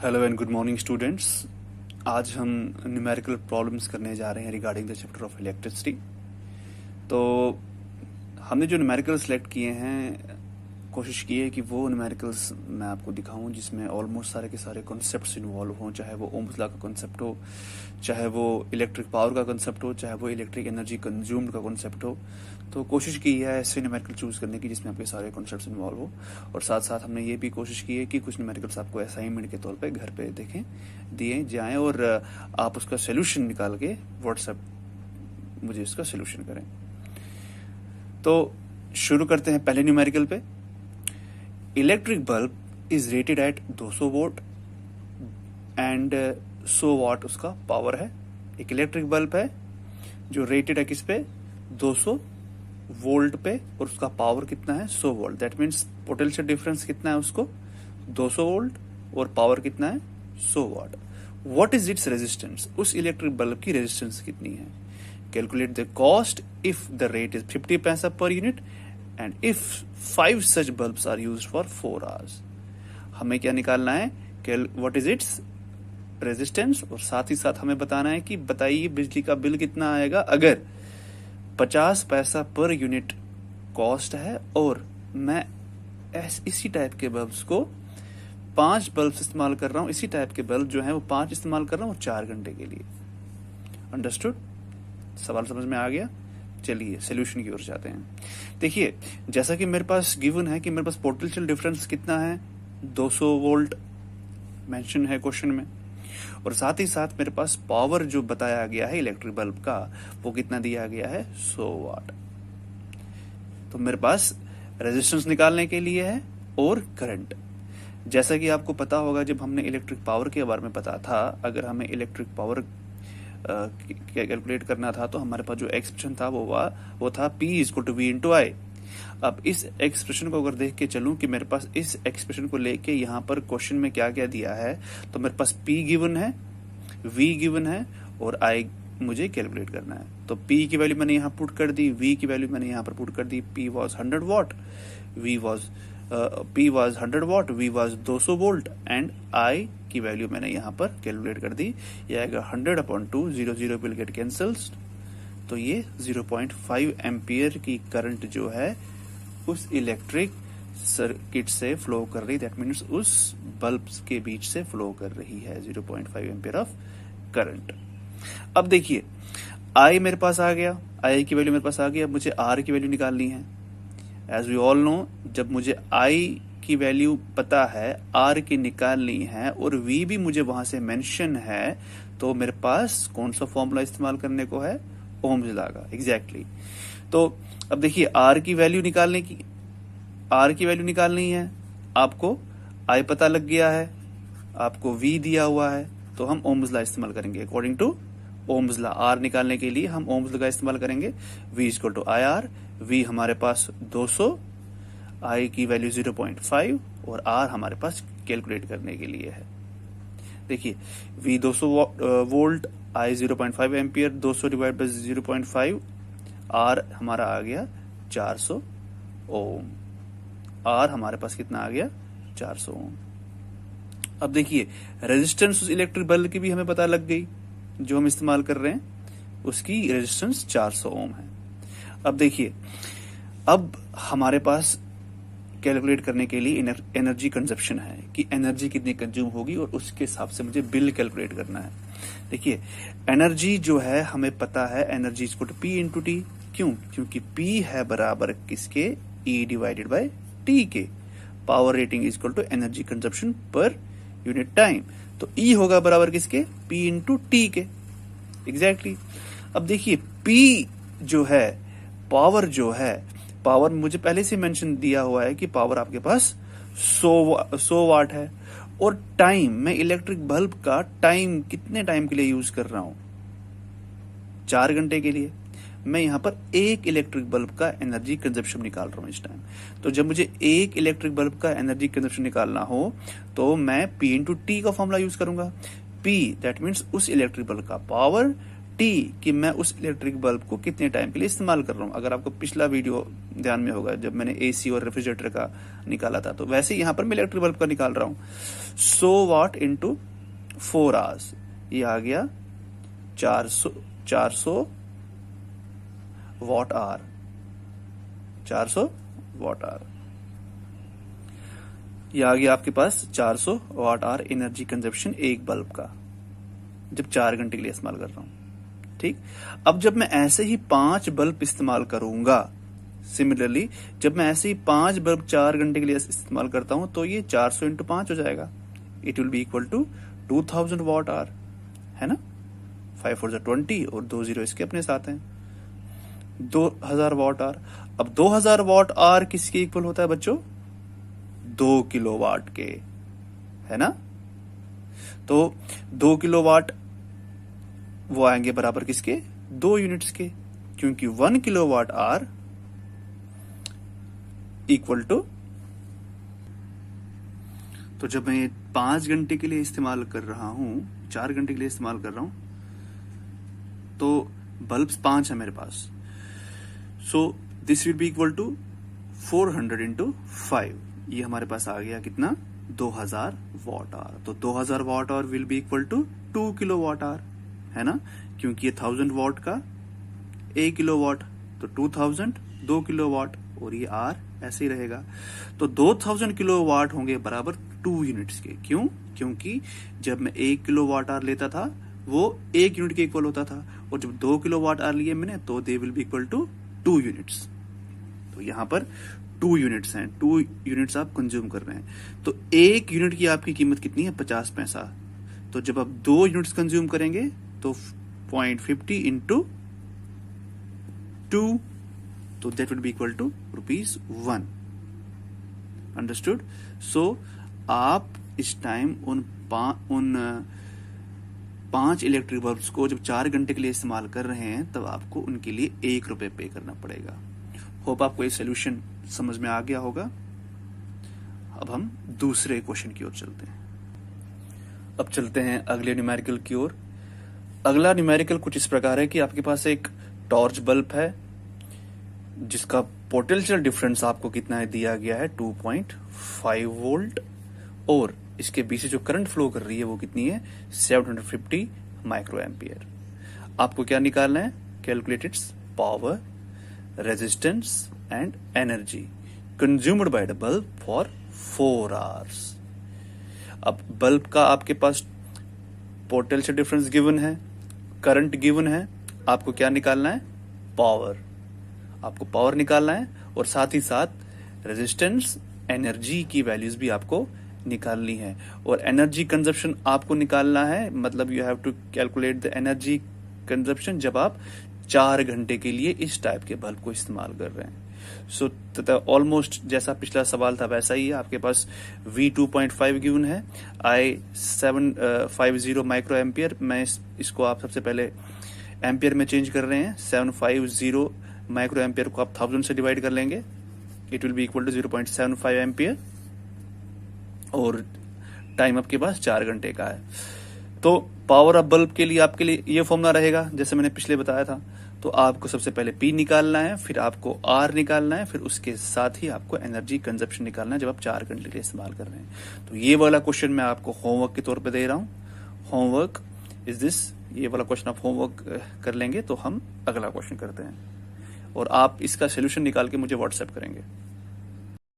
Hello and good morning students. आज हम numerical problems करने जा रहे हैं regarding the chapter of electricity. तो हमने जो न्यूमेरिकल सेलेक्ट किए हैं, कोशिश की है कि वो न्यूमेरिकल्स मैं आपको दिखाऊं जिसमें ऑलमोस्ट सारे के सारे कॉन्सेप्ट्स इन्वॉल्व हों, चाहे वो ओम्स लॉ का कॉन्सेप्ट हो, चाहे वो इलेक्ट्रिक पावर का कॉन्सेप्ट हो, चाहे वो इलेक्ट्रिक एनर्जी कंज्यूम्ड का कॉन्सेप्ट हो। तो कोशिश की है ऐसे न्यूमेरिकल चूज करने की जिसमें आपके सारे कॉन्सेप्ट्स इन्वॉल्व हो, और साथ साथ हमने ये भी कोशिश की है कि कुछ न्यूमेरिकल्स आपको असाइनमेंट के तौर पे घर पे देखें दिए जाएं और आप उसका सोल्यूशन निकाल के व्हाट्सएप मुझे इसका सोल्यूशन करें। तो शुरू करते हैं पहले न्यूमेरिकल पे। Electric bulb is rated eight 200 volt and 100 वाट उसका पावर है। एक इलेक्ट्रिक बल्ब है जो रेटेड है किस पे, 200 वोल्ट पे, और उसका पावर कितना है, 100 volt. That means potential difference कितना है उसको, 200 वोल्ट, और पावर कितना है, 100 watt. What is its resistance, उस इलेक्ट्रिक बल्ब की रेजिस्टेंस कितनी है। Calculate the cost if the rate is 50 paisa per unit and if 5 such bulbs are used for 4 hours. हमें क्या निकालना है, व्हाट इज इट्स रेजिस्टेंस, और साथ ही साथ हमें बताना है कि बताइए बिजली का बिल कितना आएगा अगर 50 पैसा पर यूनिट कॉस्ट है और मैं इसी टाइप के बल्ब्स को 5 बल्ब इस्तेमाल कर रहा हूं। इसी टाइप के बल्ब जो है वो 5 इस्तेमाल कर रहा हूं 4 घंटे के लिए। अंडरस्टूड, सवाल समझ में आ गया। चलिए सोल्यूशन की ओर जाते हैं। देखिए, जैसा कि मेरे पास गिवन है कि मेरे पास पोटेंशियल डिफरेंस कितना है, 200 वोल्ट मेंशन है क्वेश्चन में, और साथ ही साथ मेरे पास पावर जो बताया गया है इलेक्ट्रिक बल्ब का वो कितना दिया गया है, 100 वाट। तो मेरे पास रेजिस्टेंस निकालने के लिए है और करंट। जैसा कि आपको पता होगा जब हमने इलेक्ट्रिक पावर के बारे में पता था, अगर हमें इलेक्ट्रिक पावर कैलकुलेट करना था तो हमारे पास जो एक्सप्रेशन था वो था P equal to V into I. अब इस एक्सप्रेशन को अगर देख के चलूं कि मेरे पास इस एक्सप्रेशन को लेके यहाँ पर क्वेश्चन में क्या क्या दिया है, तो मेरे पास P गिवन है, V गिवन है और I मुझे कैलकुलेट करना है। तो P की वैल्यू मैंने यहाँ पुट कर दी, V की वैल्यू मैंने यहाँ पर पुट कर दी। P was 100 what, P was 100 what, V was 200 volt and I की वैल्यू मैंने यहाँ पर कैलकुलेट कर दी। ये आएगा 100/2, 0 विल गेट कैंसल्स। तो ये 0.5 एम्पियर की करंट जो है उस इलेक्ट्रिक सर्किट से फ्लो कर रही, दैट मीन्स उस बल्ब के बीच से फ्लो कर रही है 0.5 एम्पियर ऑफ करंट। अब देखिए, I मेरे पास आ गया, I की वैल्यू मेरे पास आ गई। अब मुझे R की वैल्यू निकालनी है। एज वी ऑल नो, जब मुझे I की वैल्यू पता है, R की निकालनी है और V भी मुझे वहां से मेंशन है, तो मेरे पास कौन सा फॉर्मूला इस्तेमाल करने को है, ओम्स लॉ का। एग्जैक्टली। तो अब देखिए, R की वैल्यू निकालनी है आपको। I पता लग गया है, आपको V दिया हुआ है, तो हम ओम्स लॉ इस्तेमाल करेंगे। According to Ohm's law R निकालने के लिए हम ओम्स लॉ का इस्तेमाल करेंगे। V equal to IR, V हमारे पास 200, I की वैल्यू 0.5 और R हमारे पास कैलकुलेट करने के लिए है। देखिए, V 200 volt, I 0.5 ampere, 200 divide by 0.5, R हमारा आ गया 400 ओम। R हमारे पास कितना आ गया, 400 ओम। अब देखिए, रेजिस्टेंस उस इलेक्ट्रिक बल्ब की भी हमें पता लग गई, जो हम इस्तेमाल कर रहे हैं उसकी रेजिस्टेंस 400 ओम है। अब देखिए, अब हमारे पास कैलकुलेट करने के लिए एनर्जी कंजप्शन है कि एनर्जी कितनी कंज्यूम होगी, और उसके हिसाब से मुझे बिल कैलकुलेट करना है। देखिए, एनर्जी जो है हमें पता है, energy equal to P into T. क्यों? क्योंकि P है बराबर किसके, E डिवाइडेड बाय T के। Power rating equal to energy consumption per unit time, तो E होगा बराबर किसके, P इंटू टी के। एग्जैक्टली। अब देखिए, P जो है, पावर मुझे पहले से मेंशन दिया हुआ है कि पावर आपके पास 100 वाट है, और टाइम, मैं इलेक्ट्रिक बल्ब का टाइम कितने टाइम के लिए यूज कर रहा हूं, 4 घंटे के लिए। मैं यहां पर एक इलेक्ट्रिक बल्ब का एनर्जी कंजप्शन निकाल रहा हूं इस टाइम। तो जब मुझे एक इलेक्ट्रिक बल्ब का एनर्जी कंजप्शन निकालना हो तो मैं P इंटू टी का फॉर्मूला यूज करूंगा। P दैट मीन्स उस इलेक्ट्रिक बल्ब का पावर, टी कि मैं उस इलेक्ट्रिक बल्ब को कितने टाइम के लिए इस्तेमाल कर रहा हूँ। अगर आपको पिछला वीडियो ध्यान में होगा जब मैंने एसी और रेफ्रिजरेटर का निकाला था, तो वैसे यहाँ पर मैं इलेक्ट्रिक बल्ब का निकाल रहा हूँ। 100 वाट इंटू 4 आवर्स, ये आ गया 400 वाट आवर, 400 वाट आवर। ये आ गया आपके पास 400 वाट आवर एनर्जी कंजप्शन एक बल्ब का, जब 4 घंटे के लिए इस्तेमाल कर रहा हूं। ठीक, अब जब मैं ऐसे ही 5 बल्ब इस्तेमाल करूंगा, सिमिलरली जब मैं ऐसे ही 5 बल्ब 4 घंटे के लिए इस्तेमाल करता हूं, तो ये 400 इंटू 5 हो जाएगा। It will be equal to 2000 watt hour, है ना। 5 4 20 और 2 0 इसके अपने साथ हैं, 2000 वाट आवर। अब 2000 वाट आवर किसके इक्वल होता है बच्चों? 2 किलोवाट के, है ना। तो 2 किलोवाट वो आएंगे बराबर किसके? 2 यूनिट्स के, क्योंकि 1 किलोवाट आवर इक्वल टू, तो जब मैं 5 घंटे के लिए इस्तेमाल कर रहा हूं, 4 घंटे के लिए इस्तेमाल कर रहा हूं, तो बल्ब्स 5 है मेरे पास। So this will be equal to 400 into 5, ये हमारे पास आ गया कितना? 2000 वाट आवर। तो 2000 watt hour will be equal to 2 kilowatt hour, है ना, क्योंकि ये 1000 वाट का 1 किलो वाट, तो 2000 2 किलो वाट, और ये आर ऐसे ही रहेगा। तो 2000 किलो वाट होंगे बराबर 2 यूनिट्स के। क्यों? क्योंकि जब मैं 1 किलो वाट आवर लेता था वो 1 यूनिट के इक्वल होता था, और जब 2 किलो वाट आवर लिए मैंने, तो they will be equal to 2 units. तो यहां पर 2 यूनिट्स हैं, 2 यूनिट्स आप कंज्यूम कर रहे हैं। तो 1 यूनिट की आपकी कीमत कितनी है? 50 पैसा। तो जब आप 2 यूनिट्स कंज्यूम करेंगे तो 0.50 इंटू 2, तो that will be equal to ₹1। Understood? So आप इस टाइम उन 5 इलेक्ट्रिक बल्ब्स को जब 4 घंटे के लिए इस्तेमाल कर रहे हैं, तब आपको उनके लिए ₹1 पे करना पड़ेगा। होप आपको ये सोल्यूशन समझ में आ गया होगा। अब हम दूसरे क्वेश्चन की ओर चलते हैं। अब चलते हैं अगले न्यूमेरिकल की ओर। अगला न्यूमेरिकल कुछ इस प्रकार है कि आपके पास एक टॉर्च बल्ब है जिसका पोटेंशियल डिफरेंस आपको कितना है दिया गया है 2.5 वोल्ट, और इसके बीच से जो करंट फ्लो कर रही है वो कितनी है 750 माइक्रो एम्पियर। आपको क्या निकालना है? Calculate its power, resistance and energy consumed by the bulb for 4 hours. अब बल्ब का आपके पास पोटेंशियल डिफरेंस गिवन है, करंट गिवन है, आपको क्या निकालना है? पावर। आपको पावर निकालना है, और साथ ही साथ रेजिस्टेंस, एनर्जी की वैल्यूज भी आपको निकालनी है। और एनर्जी कंजप्शन आपको निकालना है, मतलब you have to calculate the energy consumption जब आप 4 घंटे के लिए इस टाइप के बल्ब को इस्तेमाल कर रहे हैं। सो ऑलमोस्ट जैसा पिछला सवाल था वैसा ही है। आपके पास V 2.5 गिवन है, I 750 माइक्रो एम्पियर। मैं इसको आप सबसे पहले एम्पियर में चेंज कर रहे हैं। 750 माइक्रो एम्पियर को आप 1000 से डिवाइड कर लेंगे, it will be equal to 0.75 ampere, और टाइम आपके पास 4 घंटे का है। तो पावर ऑफ बल्ब के लिए आपके लिए ये फॉर्मूला रहेगा जैसे मैंने पिछले बताया था। तो आपको सबसे पहले P निकालना है, फिर आपको R निकालना है, फिर उसके साथ ही आपको एनर्जी कंजप्शन निकालना है जब आप 4 घंटे के लिए इस्तेमाल कर रहे हैं। तो ये वाला क्वेश्चन मैं आपको होमवर्क के तौर पे दे रहा हूँ। होमवर्क इज दिस, ये वाला क्वेश्चन आप होमवर्क कर लेंगे तो हम अगला क्वेश्चन करते हैं, और आप इसका सोल्यूशन निकाल के मुझे व्हाट्सएप करेंगे।